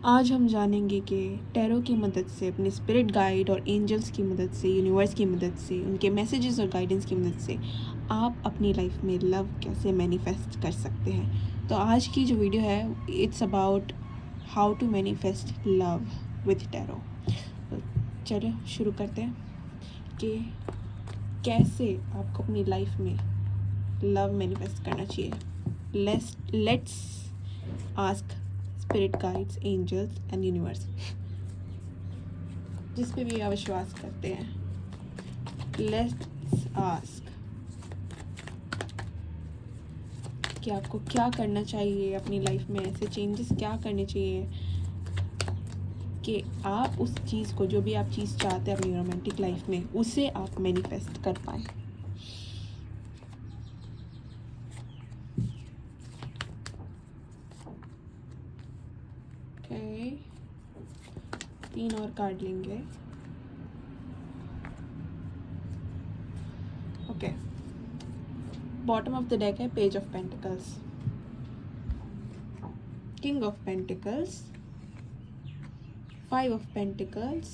आज हम जानेंगे कि टैरो की मदद से, अपने स्पिरिट गाइड और एंजल्स की मदद से, यूनिवर्स की मदद से, उनके मैसेजेस और गाइडेंस की मदद से आप अपनी लाइफ में लव कैसे मैनिफेस्ट कर सकते हैं। तो आज की जो वीडियो है, it's about how to manifest love with tarot. तो चलो शुरू करते हैं कि कैसे आपको अपनी लाइफ में लव मैनिफेस्ट करना चाहिए। Let's ask spirit guides, angels and universe, जिस पे भी आप विश्वास करते हैं। लेट्स आस्क कि आपको क्या करना चाहिए अपनी लाइफ में, ऐसे चेंजेस क्या करने चाहिए कि आप उस चीज़ को, जो भी आप चीज़ चाहते हैं अपनी रोमांटिक लाइफ में, उसे आप मैनिफेस्ट कर पाएँ। ओके, 3 और कार्ड लेंगे। Okay, bottom of the deck है page of pentacles, king of pentacles, 5 of Pentacles,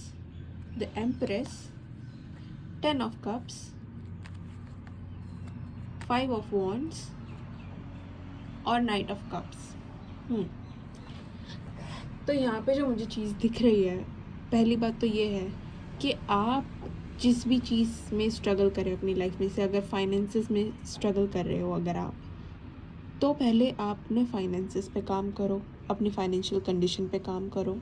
the Empress, 10 of Cups, 5 of Wands और Knight of Cups। तो यहाँ पे जो मुझे चीज़ दिख रही है, पहली बात तो ये है कि आप जिस भी चीज़ में स्ट्रगल करें अपनी लाइफ में से, अगर फाइनेंसेस में स्ट्रगल कर रहे हो अगर आप, तो पहले आप अपने फाइनेंसेस पे काम करो, अपनी फाइनेंशियल कंडीशन पे काम करो।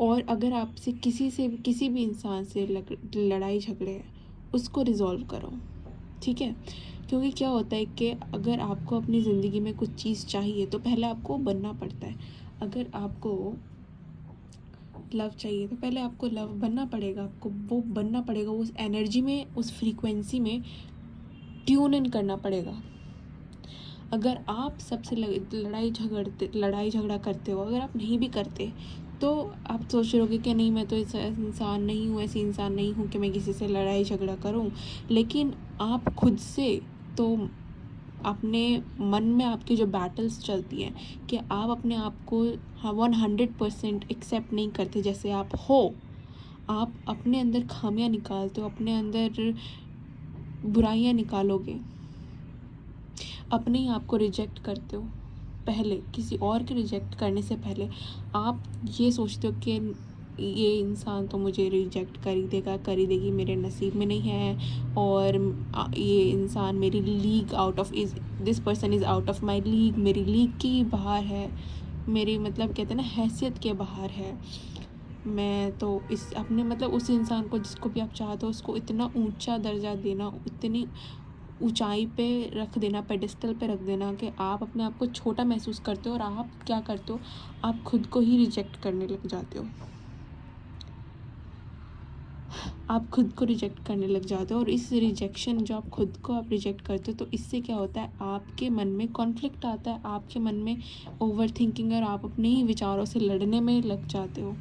और अगर आपसे किसी भी इंसान से लड़ाई झगड़े है, उसको रिज़ॉल्व करो, ठीक है। क्योंकि क्या होता है कि अगर आपको अपनी ज़िंदगी में कुछ चीज़ चाहिए तो पहले आपको बनना पड़ता है। अगर आपको लव चाहिए तो पहले आपको लव बनना पड़ेगा, आपको वो बनना पड़ेगा, उस एनर्जी में, उस फ्रीक्वेंसी में ट्यून इन करना पड़ेगा। अगर आप सबसे लड़ाई झगड़ा करते हो, अगर आप नहीं भी करते तो आप सोच रहे होगे कि नहीं, मैं तो ऐसा इंसान नहीं हूँ, ऐसी इंसान नहीं हूँ कि मैं किसी से लड़ाई झगड़ा करूँ। लेकिन आप खुद से तो अपने मन में आपकी जो बैटल्स चलती हैं कि आप अपने आप को 100% एक्सेप्ट नहीं करते जैसे आप हो। आप अपने अंदर खामियां निकालते हो, अपने अंदर बुराइयां निकालोगे, अपने ही आप को रिजेक्ट करते हो। पहले किसी और के रिजेक्ट करने से पहले आप ये सोचते हो कि ये इंसान तो मुझे रिजेक्ट कर ही देगा, कर ही देगी, मेरे नसीब में नहीं है, और ये इंसान मेरी league out of this person is out of my league, मेरी लीग की बाहर है, मेरी मतलब कहते हैं ना हैसियत के बाहर है। मैं तो इस अपने मतलब उस इंसान को, जिसको भी आप चाहते हो, उसको इतना ऊंचा दर्जा देना, इतनी ऊंचाई पे रख देना, पेडिस्टल पे रख देना कि आप अपने आप को छोटा महसूस करते हो। और आप क्या करते हो, आप खुद को ही रिजेक्ट करने लग जाते हो, आप खुद को रिजेक्ट करने लग जाते हो। और इस रिजेक्शन, जो आप खुद को आप रिजेक्ट करते हो, तो इससे क्या होता है, आपके मन में कॉन्फ्लिक्ट आता है, आपके मन में ओवर थिंकिंग, और आप अपने ही विचारों से लड़ने में लग जाते हो।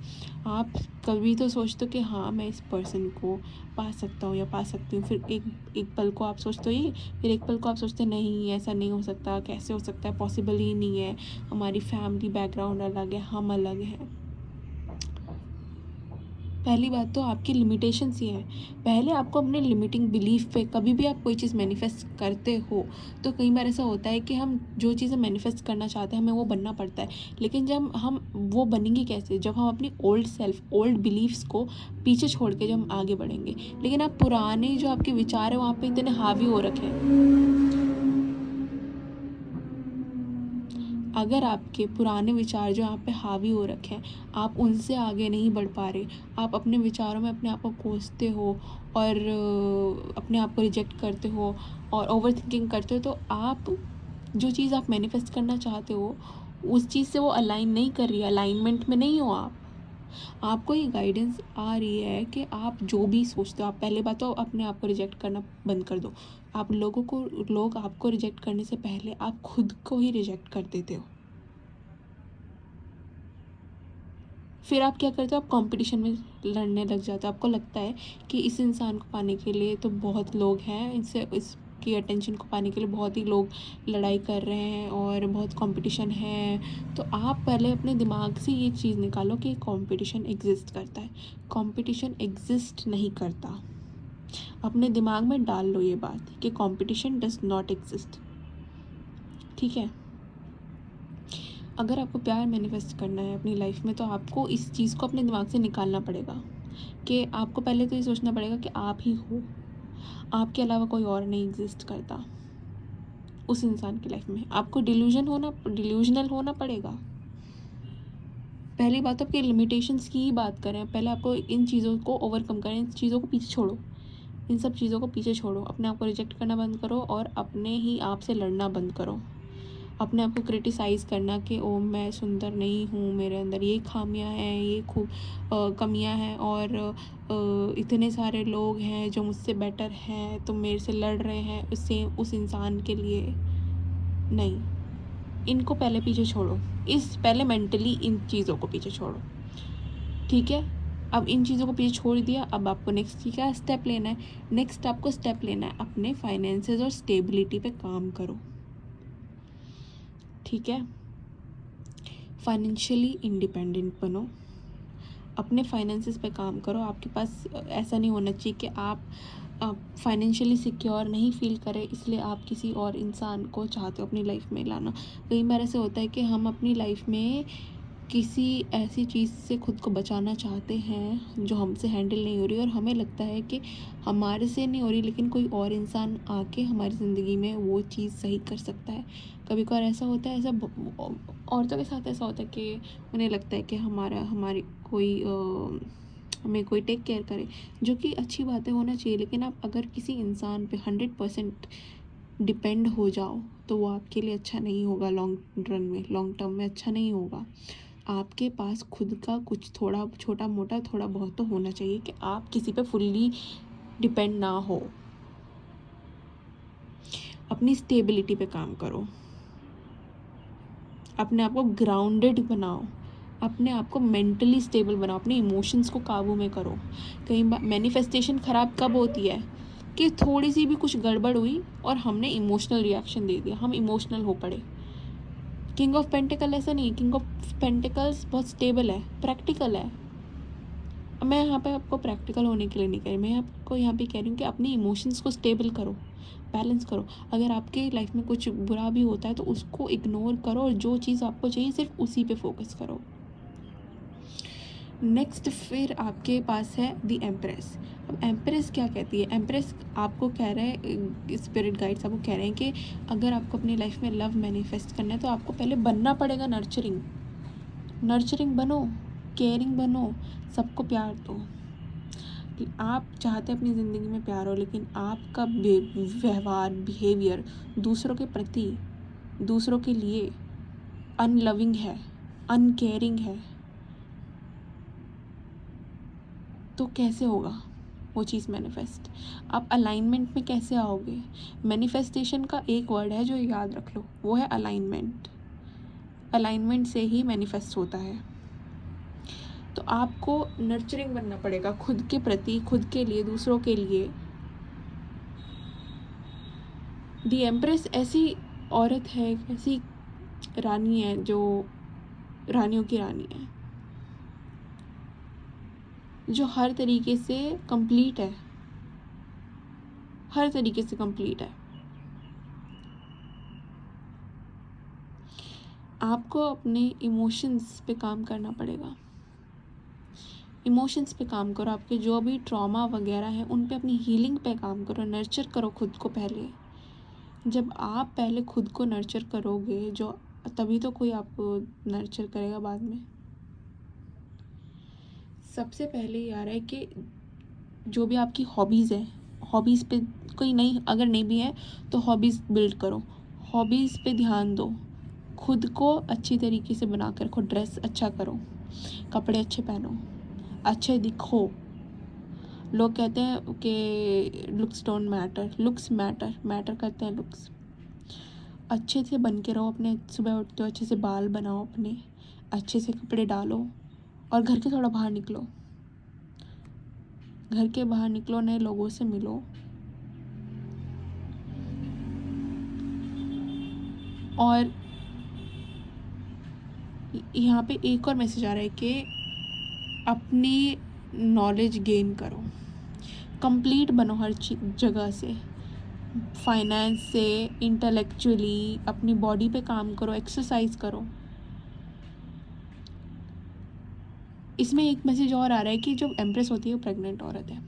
आप कभी तो सोचते हो कि हाँ, मैं इस पर्सन को पा सकता हूँ या पा सकती हूँ, फिर एक पल को आप सोचते हो ये, फिर एक पल को आप सोचते नहीं, ऐसा नहीं हो सकता, कैसे हो सकता है, पॉसिबल ही नहीं है, हमारी फैमिली बैकग्राउंड अलग है, हम अलग हैं। पहली बात तो आपकी लिमिटेशंस ही हैं। पहले आपको अपने लिमिटिंग बिलीफ पे, कभी भी आप कोई चीज़ मैनिफेस्ट करते हो तो कई बार ऐसा होता है कि हम जो चीज़ें मैनिफेस्ट करना चाहते हैं, हमें वो बनना पड़ता है। लेकिन जब हम वो बनेंगी कैसे, जब हम अपनी ओल्ड बिलीफ्स को पीछे छोड़ के जब हम आगे बढ़ेंगे। लेकिन आप पुराने जो आपके विचार है वहाँ पर इतने हावी हो रखे हैं, अगर आपके पुराने विचार जो आप पे हावी हो रखे हैं, आप उनसे आगे नहीं बढ़ पा रहे, आप अपने विचारों में अपने आप को कोसते हो और अपने आप को रिजेक्ट करते हो और ओवर थिंकिंग करते हो, तो आप जो चीज़ आप मैनिफेस्ट करना चाहते हो, उस चीज़ से वो अलाइन नहीं कर रही है, अलाइनमेंट में नहीं हो आप। आपको ये गाइडेंस आ रही है कि आप जो भी सोचते हो, आप पहले बात तो अपने आप को रिजेक्ट करना बंद कर दो। आप लोग आपको रिजेक्ट करने से पहले आप खुद को ही रिजेक्ट कर देते हो। फिर आप क्या करते हो, आप कंपटीशन में लड़ने लग जाते हो। आपको लगता है कि इस इंसान को पाने के लिए तो बहुत लोग हैं, आपकी अटेंशन को पाने के लिए बहुत ही लोग लड़ाई कर रहे हैं और बहुत कंपटीशन है, तो आप पहले अपने दिमाग से ये चीज़ निकालो कि कंपटीशन एग्जिस्ट करता है। कंपटीशन एग्जिस्ट नहीं करता। अपने दिमाग में डाल लो ये बात कि कंपटीशन डज नॉट एग्जिस्ट, ठीक है। अगर आपको प्यार मैनिफेस्ट करना है अपनी लाइफ में, तो आपको इस चीज़ को अपने दिमाग से निकालना पड़ेगा कि आपको पहले तो ये सोचना पड़ेगा कि आप ही हो, आपके अलावा कोई और नहीं एग्जिस्ट करता उस इंसान की लाइफ में। आपको डिल्यूजनल होना पड़ेगा। पहली बात तो आपके लिमिटेशंस की ही बात करें, पहले आपको इन चीज़ों को ओवरकम करें, इन चीज़ों को पीछे छोड़ो, इन सब चीज़ों को पीछे छोड़ो, अपने आप को रिजेक्ट करना बंद करो और अपने ही आप से लड़ना बंद करो। अपने आप को क्रिटिसाइज़ करना कि ओ मैं सुंदर नहीं हूँ, मेरे अंदर ये खामियां हैं, ये खूब कमियां हैं, और इतने सारे लोग हैं जो मुझसे बेटर हैं, तो मेरे से लड़ रहे हैं उससे उस इंसान के लिए। नहीं, इनको पहले पीछे छोड़ो, पहले मेंटली इन चीज़ों को पीछे छोड़ो, ठीक है। अब इन चीज़ों को पीछे छोड़ दिया, अब आपको नेक्स्ट क्या स्टेप लेना है? नेक्स्ट आपको स्टेप लेना है अपने फाइनेंसेस और स्टेबिलिटी पे काम करो, ठीक है। फाइनेंशियली इंडिपेंडेंट बनो, अपने फाइनेंसेस पे काम करो। आपके पास ऐसा नहीं होना चाहिए कि आप फाइनेंशियली सिक्योर नहीं फील करें इसलिए आप किसी और इंसान को चाहते हो अपनी लाइफ में लाना। कई बार ऐसे होता है कि हम अपनी लाइफ में किसी ऐसी चीज़ से खुद को बचाना चाहते हैं जो हमसे हैंडल नहीं हो रही, और हमें लगता है कि हमारे से नहीं हो रही, लेकिन कोई और इंसान आके हमारी ज़िंदगी में वो चीज़ सही कर सकता है। कभी कभार ऐसा होता है, औरतों के साथ ऐसा होता है कि उन्हें लगता है कि हमारी कोई हमें कोई टेक केयर करे, जो कि अच्छी बात है, होना चाहिए। लेकिन आप अगर किसी इंसान पे 100% डिपेंड हो जाओ तो वो आपके लिए अच्छा नहीं होगा, लॉन्ग रन में, लॉन्ग टर्म में अच्छा नहीं होगा। आपके पास खुद का कुछ थोड़ा छोटा मोटा थोड़ा बहुत तो होना चाहिए कि आप किसी पे फुल्ली डिपेंड ना हो। अपनी स्टेबिलिटी पे काम करो, अपने आप को ग्राउंडेड बनाओ, अपने आप को मेंटली स्टेबल बनाओ, अपने इमोशंस को काबू में करो। कई बार मैनिफेस्टेशन ख़राब कब होती है कि थोड़ी सी भी कुछ गड़बड़ हुई और हमने इमोशनल रिएक्शन दे दिया, हम इमोशनल हो पड़े। किंग ऑफ पेंटिकल ऐसा नहीं है, किंग ऑफ पेंटिकल्स बहुत स्टेबल है, प्रैक्टिकल है। मैं यहाँ पे आपको प्रैक्टिकल होने के लिए नहीं कह रही, मैं आपको यहाँ पे कह रही हूँ कि अपनी इमोशंस को स्टेबल करो, बैलेंस करो। अगर आपके लाइफ में कुछ बुरा भी होता है तो उसको इग्नोर करो और जो चीज़ आपको चाहिए सिर्फ उसी पे फोकस करो। नेक्स्ट फिर आपके पास है द एम्प्रेस। अब एम्प्रेस क्या कहती है? एम्प्रेस आपको कह रहे हैं, स्पिरिट गाइड्स आपको कह रहे हैं कि अगर आपको अपनी लाइफ में लव मैनिफेस्ट करना है तो आपको पहले बनना पड़ेगा नर्चरिंग बनो, केयरिंग बनो, सबको प्यार दो। कि आप चाहते अपनी ज़िंदगी में प्यार हो, लेकिन आपका व्यवहार, बिहेवियर दूसरों के प्रति, दूसरों के लिए अनलविंग है, अनकेयरिंग है, तो कैसे होगा वो चीज़ मैनिफेस्ट? आप अलाइनमेंट में कैसे आओगे? मैनिफेस्टेशन का एक वर्ड है जो याद रख लो, वो है अलाइनमेंट। अलाइनमेंट से ही मैनिफेस्ट होता है। तो आपको नर्चरिंग बनना पड़ेगा खुद के प्रति, खुद के लिए, दूसरों के लिए। दी एम्प्रेस ऐसी औरत है, ऐसी रानी है जो रानियों की रानी है, जो हर तरीके से कंप्लीट है, हर तरीके से कंप्लीट है। आपको अपने इमोशंस पे काम करना पड़ेगा, इमोशंस पे काम करो। आपके जो भी ट्रॉमा वगैरह है उन पे, अपनी हीलिंग पे काम करो, नर्चर करो खुद को पहले। जब आप पहले खुद को नर्चर करोगे जो, तभी तो कोई आपको नर्चर करेगा बाद में। सबसे पहले ये आ रहा है कि जो भी आपकी हॉबीज़ है, हॉबीज़ पे कोई नहीं, अगर नहीं भी है तो हॉबीज़ बिल्ड करो, हॉबीज़ पे ध्यान दो, खुद को अच्छी तरीके से बना कर रखो, ड्रेस अच्छा करो, कपड़े अच्छे पहनो, अच्छे दिखो। लोग कहते हैं कि looks don't matter, looks matter करते हैं लुक्स। अच्छे से बन के रहो, अपने सुबह उठते हो अच्छे से बाल बनाओ अपने, अच्छे से कपड़े डालो और घर के थोड़ा बाहर निकलो, घर के बाहर निकलो, नए लोगों से मिलो, और यहाँ पे एक और मैसेज आ रहा है कि अपनी नॉलेज गेन करो, कंप्लीट बनो हर जगह से, फाइनेंस से, इंटेलेक्चुअली, अपनी बॉडी पे काम करो, एक्सरसाइज करो। इसमें एक मैसेज और आ रहा है कि जो एम्प्रेस होती है वो प्रेग्नेंट औरत है,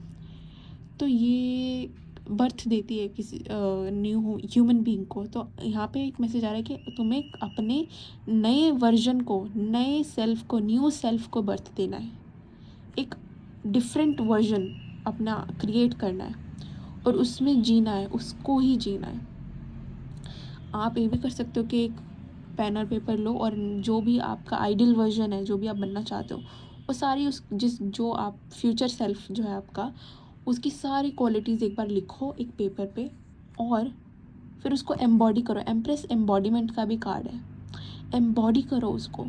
तो ये बर्थ देती है किसी न्यू ह्यूमन बीइंग को। तो यहाँ पे एक मैसेज आ रहा है कि तुम्हें अपने नए वर्जन को, नए सेल्फ को, न्यू सेल्फ को बर्थ देना है, एक डिफरेंट वर्जन अपना क्रिएट करना है और उसमें जीना है, उसको ही जीना है। आप ये भी कर सकते हो कि एक पेन और पेपर लो और जो भी आपका आइडियल वर्जन है, जो भी आप बनना चाहते हो, वो सारी उस जो आप फ्यूचर सेल्फ जो है आपका, उसकी सारी क्वालिटीज़ एक बार लिखो एक पेपर पे और फिर उसको एम्बॉडी करो। एम्प्रेस एम्बॉडीमेंट का भी कार्ड है, एम्बॉडी करो उसको,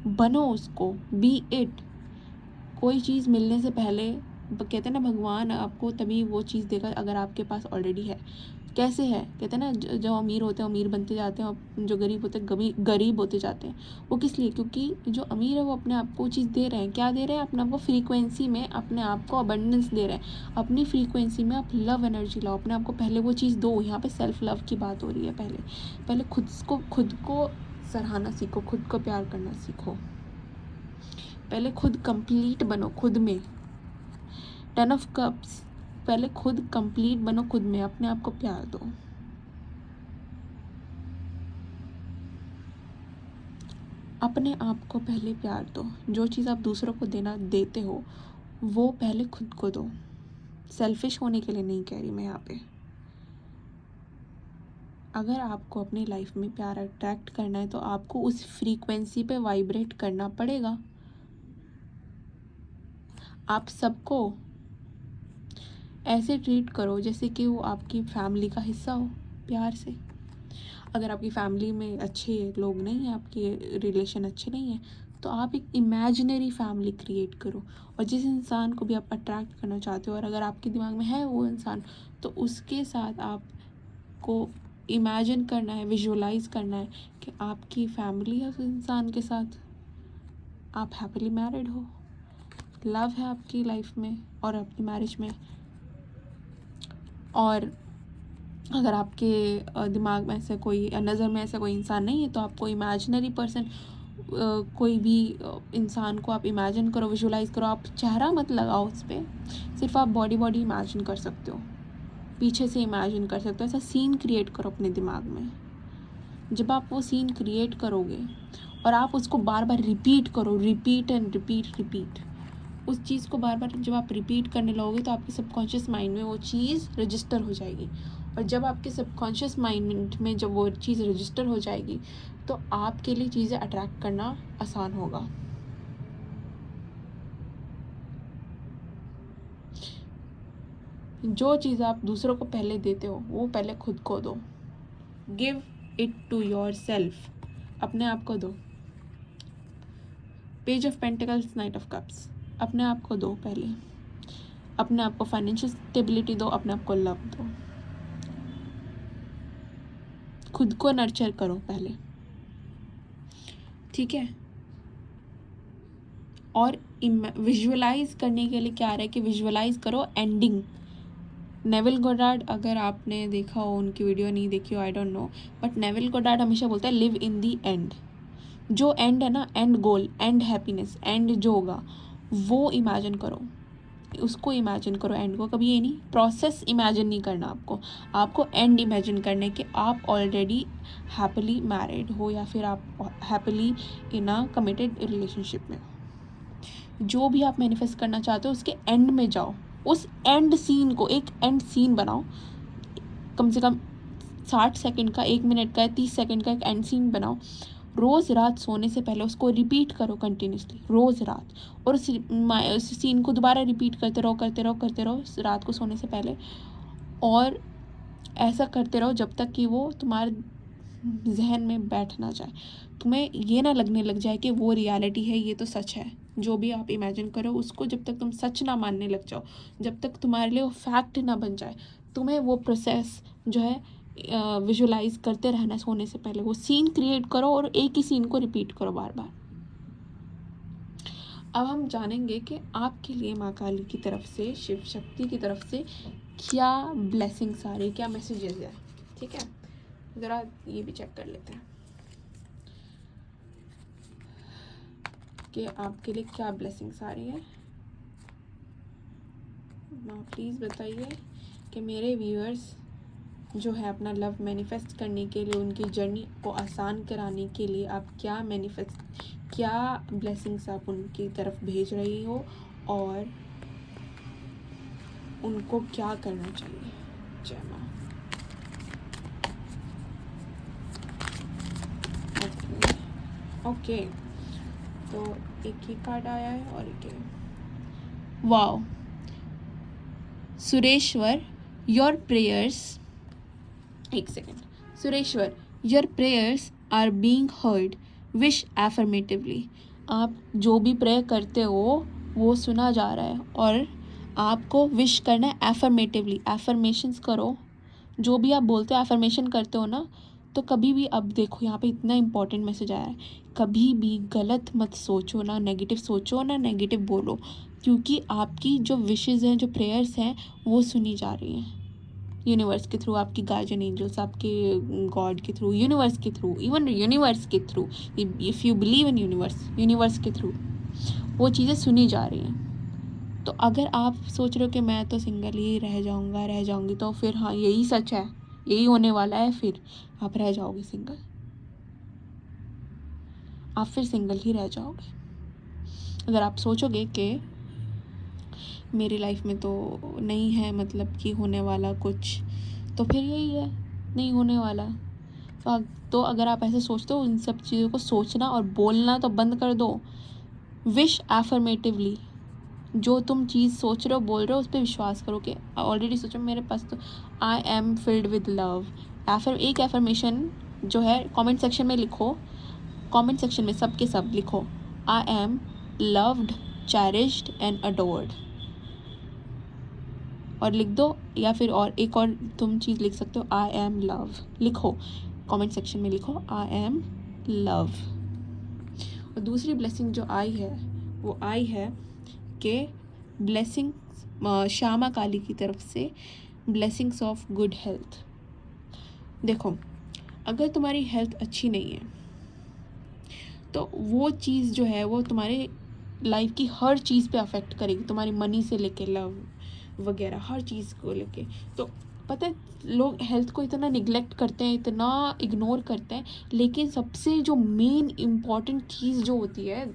बनो उसको, बी इट। कोई चीज़ मिलने से पहले कहते हैं ना, भगवान आपको तभी वो चीज़ देगा अगर आपके पास ऑलरेडी है। कैसे है, कहते हैं ना, जो अमीर होते हैं अमीर बनते जाते हैं और जो गरीब होते हैं गरीब होते जाते हैं। वो किस लिए? क्योंकि जो अमीर है वो अपने आप को चीज़ दे रहे हैं। क्या दे रहे हैं? अपने आप को फ्रीक्वेंसी में, अपने आप को अबंडेंस दे रहे हैं। अपनी फ्रीक्वेंसी में आप लव एनर्जी लाओ, अपने आप को पहले वो चीज़ दो। यहाँ पे सेल्फ लव की बात हो रही है। पहले खुद को सराहना सीखो, खुद को प्यार करना सीखो। पहले खुद कंप्लीट बनो खुद में। 10 ऑफ कप्स, पहले खुद कंप्लीट बनो खुद में, अपने आप को प्यार दो। अपने आप को पहले प्यार दो। जो चीज़ आप दूसरों को देते हो वो पहले खुद को दो। सेल्फिश होने के लिए नहीं कह रही मैं यहाँ पे। अगर आपको अपनी लाइफ में प्यार अट्रैक्ट करना है तो आपको उस फ्रीक्वेंसी पे वाइब्रेट करना पड़ेगा। आप सबको ऐसे ट्रीट करो जैसे कि वो आपकी फैमिली का हिस्सा हो, प्यार से। अगर आपकी फैमिली में अच्छे लोग नहीं हैं, आपके रिलेशन अच्छे नहीं हैं, तो आप एक इमेजिनरी फैमिली क्रिएट करो। और जिस इंसान को भी आप अट्रैक्ट करना चाहते हो और अगर आपके दिमाग में है वो इंसान, तो उसके साथ आपको इमेजिन करना है, विजुअलाइज करना है कि आपकी फैमिली है उस इंसान के साथ, आप हैप्पीली मैरिड हो, लव है आपकी लाइफ में और आपकी मैरिज में। और अगर आपके दिमाग में ऐसा कोई, नज़र में ऐसा कोई इंसान नहीं है, तो आपको इमेजिनरी पर्सन, कोई भी इंसान को आप इमेजिन करो, विजुलाइज करो। आप चेहरा मत लगाओ उस पर, सिर्फ आप बॉडी इमेजिन कर सकते हो, पीछे से इमेजिन कर सकते हो। ऐसा सीन क्रिएट करो अपने दिमाग में। जब आप वो सीन क्रिएट करोगे और आप उसको बार बार रिपीट करो, रिपीट एंड रिपीट, उस चीज़ को बार बार जब आप रिपीट करने लगोगे तो आपके सबकॉन्शियस माइंड में वो चीज़ रजिस्टर हो जाएगी। और जब आपके सबकॉन्शियस माइंड में जब वो चीज़ रजिस्टर हो जाएगी तो आपके लिए चीज़ें अट्रैक्ट करना आसान होगा। जो चीज़ आप दूसरों को पहले देते हो वो पहले खुद को दो। Give it to yourself, अपने आप को दो। Page of pentacles, knight of cups, अपने आप को दो पहले। अपने आप को फाइनेंशियल स्टेबिलिटी दो, अपने आप को लव दो, खुद को नर्चर करो पहले, ठीक है। और विजुअलाइज करने के लिए क्या आ रहा है कि विजुअलाइज करो एंडिंग। नेविल गोडार्ड, अगर आपने देखा हो, उनकी वीडियो नहीं देखी हो, I don't know, but Neville Goddard हमेशा बोलता है लिव इन दी एंड। जो एंड है ना, and goal, and happiness, and जो होगा वो इमेजिन करो, उसको इमेजिन करो। एंड को कभी ये नहीं, प्रोसेस इमेजिन नहीं करना आपको एंड इमेजिन करने के आप ऑलरेडी हैप्पीली मैरिड हो या फिर आप happily in a committed relationship में हो। जो भी आप मैनिफेस्ट करना चाहते हो उसके एंड में जाओ, उस एंड सीन को एक एंड सीन बनाओ। कम से कम 60 सेकंड का, 1 मिनट का, 30 सेकंड का एक एंड सीन बनाओ। रोज़ रात सोने से पहले उसको रिपीट करो कंटिन्यूसली, रोज़ रात। और उस सीन को दोबारा रिपीट करते रहो रात को सोने से पहले। और ऐसा करते रहो जब तक कि वो तुम्हारे जहन में बैठ ना जाए, तुम्हें ये ना लगने लग जाए कि वो रियलिटी है, ये तो सच है। जो भी आप इमेजिन करो उसको जब तक तुम सच ना मानने लग जाओ, जब तक तुम्हारे लिए वो फैक्ट ना बन जाए, तुम्हें वो प्रोसेस जो है विजुलाइज करते रहना सोने से पहले। वो सीन क्रिएट करो और एक ही सीन को रिपीट करो बार बार। अब हम जानेंगे कि आपके लिए माँ काली की तरफ से, शिव शक्ति की तरफ से क्या ब्लेसिंग्स आ रही है, क्या मैसेजेस है। ठीक है, ज़रा ये भी चेक कर लेते हैं कि आपके लिए क्या ब्लेसिंग्स आ रही है। माँ प्लीज़ बताइए कि मेरे व्यूअर्स जो है अपना लव मैनिफेस्ट करने के लिए, उनकी जर्नी को आसान कराने के लिए आप क्या ब्लेसिंग्स आप उनकी तरफ भेज रही हो और उनको क्या करना चाहिए। जय माँ। ओके, तो एक ही कार्ड आया है और एक वाओ। सुरेश्वर, योर प्रेयर्स, एक second, Sureshwar, your prayers are being heard, wish affirmatively. आप जो भी प्रेयर करते हो वो सुना जा रहा है और आपको विश करना है एफर्मेटिवली। एफर्मेशंस करो, जो भी आप बोलते हो एफर्मेशन करते हो ना, तो कभी भी, अब देखो यहाँ पे इतना इंपॉर्टेंट मैसेज आया है, कभी भी गलत मत सोचो, ना नेगेटिव सोचो ना नेगेटिव बोलो, क्योंकि आपकी जो विशेज़ हैं, जो प्रेयर्स हैं, वो सुनी जा रही हैं यूनिवर्स के थ्रू, आपकी गार्जियन एंजल्स, आपके गॉड के थ्रू, यूनिवर्स के थ्रू, इवन यूनिवर्स के through, if you believe in universe के थ्रू वो चीज़ें सुनी जा रही हैं। तो अगर आप सोच रहे हो कि मैं तो सिंगल ही रह जाऊंगी, तो फिर हाँ, यही सच है, यही होने वाला है। फिर आप रह जाओगे सिंगल, आप फिर सिंगल ही रह जाओगे। अगर आप सोचोगे कि मेरी लाइफ में तो नहीं है मतलब कि होने वाला कुछ, तो फिर यही है, नहीं होने वाला। तो अगर आप ऐसे सोचते हो, इन सब चीज़ों को सोचना और बोलना तो बंद कर दो। विश एफर्मेटिवली, जो तुम चीज़ सोच रहे हो, बोल रहे हो, उस पर विश्वास करो कि ऑलरेडी सोचो मेरे पास तो I am filled with love. एक एफर्मेशन जो है कमेंट सेक्शन में लिखो, कमेंट सेक्शन में सब के सब लिखो, I am loved, cherished and adored, और लिख दो। या फिर और एक और तुम चीज़ लिख सकते हो, आई एम लव। लिखो कमेंट सेक्शन में, लिखो आई एम लव। और दूसरी ब्लेसिंग जो आई है वो आई है कि ब्लेसिंग श्यामा काली की तरफ से, ब्लेसिंग्स ऑफ गुड हेल्थ। देखो, अगर तुम्हारी हेल्थ अच्छी नहीं है तो वो चीज़ जो है वो तुम्हारे लाइफ की हर चीज़ पे अफेक्ट करेगी, तुम्हारी मनी से लेके लव वगैरह हर चीज़ को लेके। तो पता है, लोग हेल्थ को इतना निगलेक्ट करते हैं, इतना इग्नोर करते हैं, लेकिन सबसे जो मेन इम्पॉर्टेंट चीज़ जो होती है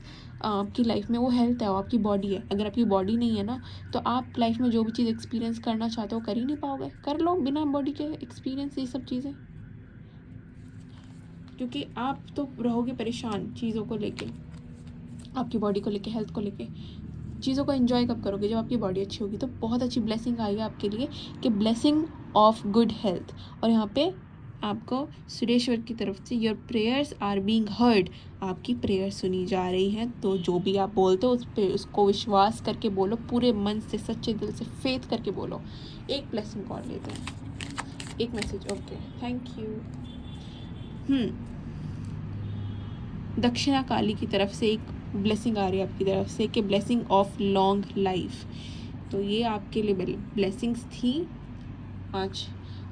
आपकी लाइफ में, वो हेल्थ है, वो आपकी बॉडी है। अगर आपकी बॉडी नहीं है ना, तो आप लाइफ में जो भी चीज़ एक्सपीरियंस करना चाहते हो कर ही नहीं पाओगे। कर लो बिना बॉडी के एक्सपीरियंस ये सब चीज़ें, क्योंकि आप तो रहोगे परेशान चीज़ों को लेके, आपकी बॉडी को लेके, हेल्थ को लेके। चीज़ों को एंजॉय कब करोगे? जब आपकी बॉडी अच्छी होगी। तो बहुत अच्छी ब्लेसिंग आई है आपके लिए कि ब्लेसिंग ऑफ गुड हेल्थ। और यहाँ पे आपको सुरेश्वर की तरफ से your prayers are being heard, आपकी प्रेयर सुनी जा रही हैं। तो जो भी आप बोलते हो उस पर, उसको विश्वास करके बोलो, पूरे मन से, सच्चे दिल से, फेथ करके बोलो। एक ब्लेसिंग और लेते हैं, एक मैसेज। Okay, thank you. दक्षिणा काली की तरफ से एक ब्लेसिंग आ रही है आपकी तरफ से कि ब्लेसिंग ऑफ लॉन्ग लाइफ। तो ये आपके लिए ब्लेसिंग्स थी आज।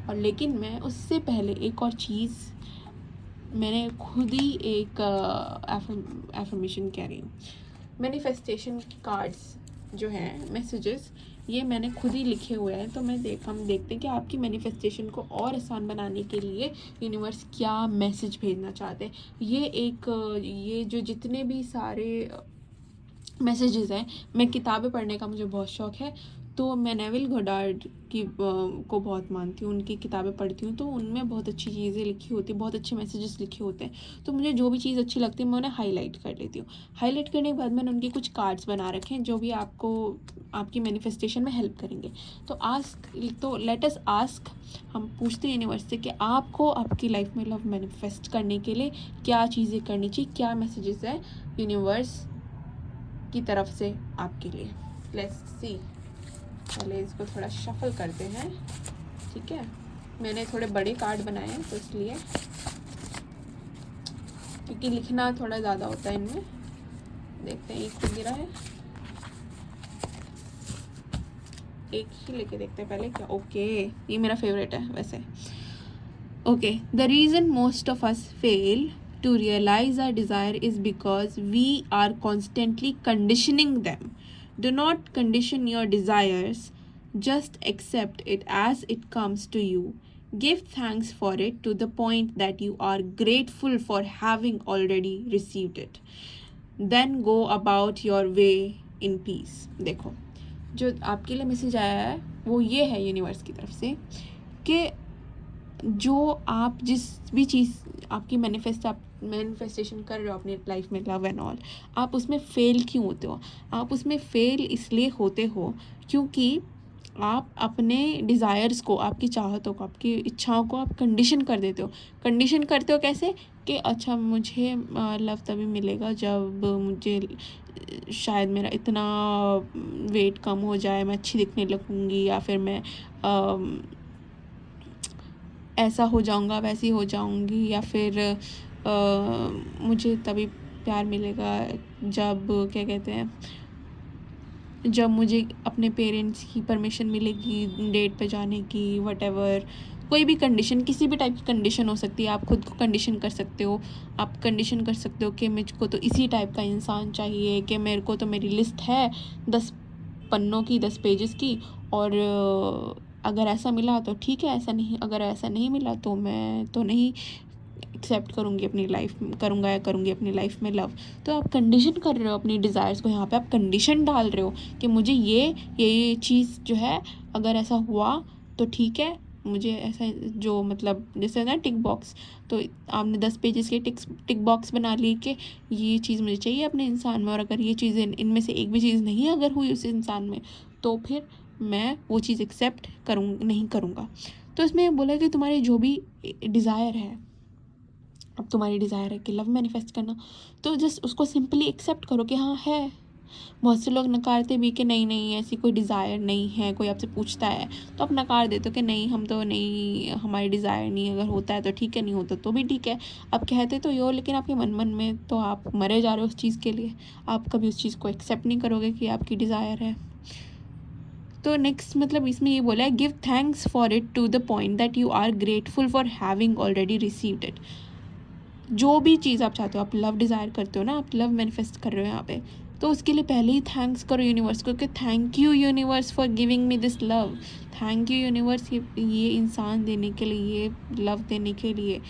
और लेकिन मैं उससे पहले एक और चीज़, मैंने खुद ही एक एफर्मेशन कह रही हूँ, मैनिफेस्टेशन कार्ड्स जो हैं, मैसेजेस, ये मैंने खुद ही लिखे हुए हैं। तो हम देखते हैं कि आपकी मैनिफेस्टेशन को और आसान बनाने के लिए यूनिवर्स क्या मैसेज भेजना चाहते हैं। ये जो जितने भी सारे मैसेजेस हैं, मैं किताबें पढ़ने का मुझे बहुत शौक़ है, तो मैं नेविल गोडार्ड को बहुत मानती हूँ, उनकी किताबें पढ़ती हूँ। तो उनमें बहुत अच्छी चीज़ें लिखी होती हैं, बहुत अच्छे मैसेजेस लिखे होते हैं। तो मुझे जो भी चीज़ अच्छी लगती है मैं उन्हें हाईलाइट कर लेती हूँ। हाईलाइट करने के बाद मैंने उनके कुछ कार्ड्स बना रखे हैं जो भी आपको आपकी मैनिफेस्टेशन में हेल्प करेंगे। तो लेट अस आस्क, हम पूछते हैं यूनिवर्स से कि आपको आपकी लाइफ में लव मैनिफेस्ट करने के लिए क्या चीज़ें करनी चाहिए, क्या मैसेजेस है यूनिवर्स की तरफ से आपके लिए। लेट्स सी, पहले इसको थोड़ा शफल करते हैं, ठीक है। मैंने थोड़े बड़े कार्ड बनाए हैं तो इसलिए, क्योंकि लिखना थोड़ा ज़्यादा होता है इनमें। देखते हैं, एक तो गिरा है, एक ही लेके देखते हैं पहले क्या। ओके, ये मेरा फेवरेट है वैसे। Okay, the reason most of us fail to realize our desire is because we are constantly conditioning them. Do not condition your desires, just accept it as it comes to you. Give thanks for it to the point that you are grateful for having already received it. Then go about your way in peace. देखो, जो आपके लिए message आया है वो ये है universe की तरफ से कि जो आप जिस भी चीज़ आपकी मैनिफेस्टेशन कर रहे हो अपनी लाइफ में, लव एंड ऑल, आप उसमें फ़ेल क्यों होते हो? आप उसमें फ़ेल इसलिए होते हो क्योंकि आप अपने डिज़ायर्स को, आपकी चाहतों को, आपकी इच्छाओं को आप कंडीशन कर देते हो। कंडीशन करते हो कैसे? कि अच्छा मुझे लव तभी मिलेगा जब मुझे शायद मेरा इतना वेट कम हो जाए, मैं अच्छी दिखने लगूँगी, या फिर मैं ऐसा हो जाऊँगा, वैसी हो जाऊँगी, या फिर मुझे तभी प्यार मिलेगा जब क्या कहते हैं, जब मुझे अपने पेरेंट्स की परमिशन मिलेगी डेट पे जाने की, व्हाटएवर। कोई भी कंडीशन, किसी भी टाइप की कंडीशन हो सकती है। आप खुद को कंडीशन कर सकते हो। आप कंडीशन कर सकते हो कि मुझको तो इसी टाइप का इंसान चाहिए, कि मेरे को तो मेरी लिस्ट है 10 पन्नों की, 10 पेजेस की, और अगर ऐसा मिला तो ठीक है, ऐसा नहीं, अगर ऐसा नहीं मिला तो मैं तो नहीं एक्सेप्ट करूँगी अपनी लाइफ, करूँगा या करूँगी अपनी लाइफ में लव। तो आप कंडीशन कर रहे हो अपनी डिज़ायर्स को, यहाँ पे आप कंडीशन डाल रहे हो कि मुझे ये चीज़ जो है, अगर ऐसा हुआ तो ठीक है, मुझे ऐसा, जो मतलब जैसे ना टिक बॉक्स, तो आपने 10 पेजेस के टिक बॉक्स बना ली कि ये चीज़ मुझे चाहिए अपने इंसान में, और अगर ये चीज़ें इनमें से एक भी चीज़ नहीं अगर हुई उस इंसान में, तो फिर मैं वो चीज़ एक्सेप्ट नहीं करूँगा। तो इसमें बोला कि तुम्हारी जो भी डिज़ायर है, अब तुम्हारी डिज़ायर है कि लव मैनिफेस्ट करना, तो जस्ट उसको सिंपली एक्सेप्ट करो कि हाँ है। बहुत से लोग नकारते भी कि नहीं नहीं ऐसी कोई डिज़ायर नहीं है। कोई आपसे पूछता है तो आप नकार देते हो कि नहीं, हम तो नहीं, हमारी डिज़ायर नहीं, अगर होता है तो ठीक है, नहीं होता तो भी ठीक है। आप कहते तो ये हो, लेकिन आपके मन में तो आप मरे जा रहे हो उस चीज़ के लिए। आप कभी उस चीज़ को एक्सेप्ट नहीं करोगे कि आपकी डिज़ायर है। तो नेक्स्ट मतलब इसमें ये बोला है, give thanks for it to the point that you are grateful for having already received it. जो भी चीज़ आप चाहते हो, आप लव डिज़ायर करते हो ना, आप लव मैनिफेस्ट कर रहे हो यहाँ पे, तो उसके लिए पहले ही थैंक्स करो यूनिवर्स को कि thank you universe for giving me this love. Thank you universe ये इंसान देने के लिए, ये लव देने के लिए।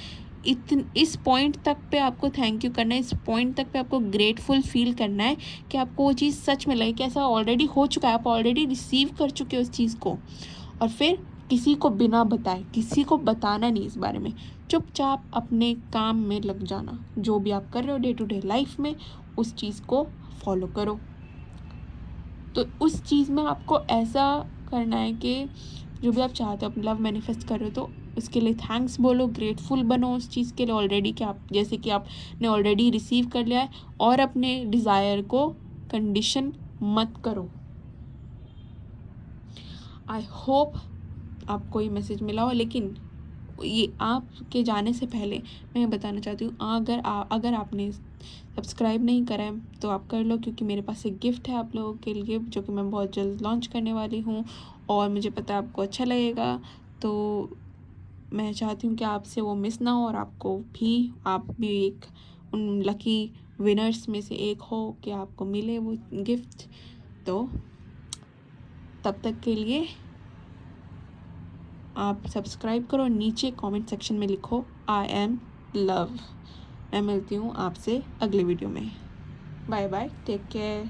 इस पॉइंट तक पे आपको थैंक यू करना है, इस पॉइंट तक पे आपको ग्रेटफुल फील करना है कि आपको वो चीज़ सच में लगे कि ऐसा ऑलरेडी हो चुका है, आप ऑलरेडी रिसीव कर चुके हो उस चीज़ को। और फिर किसी को बिना बताए, किसी को बताना नहीं इस बारे में, चुपचाप अपने काम में लग जाना। जो भी आप कर रहे हो डे टू डे लाइफ में, उस चीज़ को फॉलो करो। तो उस चीज़ में आपको ऐसा करना है कि जो भी आप चाहते हो, अपनी लव मैनिफेस्ट कर रहे हो, तो उसके लिए थैंक्स बोलो, ग्रेटफुल बनो उस चीज़ के लिए ऑलरेडी, कि आप जैसे कि आपने ऑलरेडी रिसीव कर लिया है। और अपने डिज़ायर को कंडीशन मत करो। आई होप आपको ये मैसेज मिला हो। लेकिन ये आपके जाने से पहले मैं बताना चाहती हूँ, अगर आपने सब्सक्राइब नहीं करा है तो आप कर लो, क्योंकि मेरे पास एक गिफ्ट है आप लोगों के लिए जो कि मैं बहुत जल्द लॉन्च करने वाली हूँ, और मुझे पता है आपको अच्छा लगेगा। तो मैं चाहती हूँ कि आपसे वो मिस ना हो, और आप भी एक उन लकी विनर्स में से एक हो कि आपको मिले वो गिफ्ट। तो तब तक के लिए आप सब्सक्राइब करो, नीचे कमेंट सेक्शन में लिखो आई एम लव। मैं मिलती हूँ आपसे अगले वीडियो में। Bye bye, take care.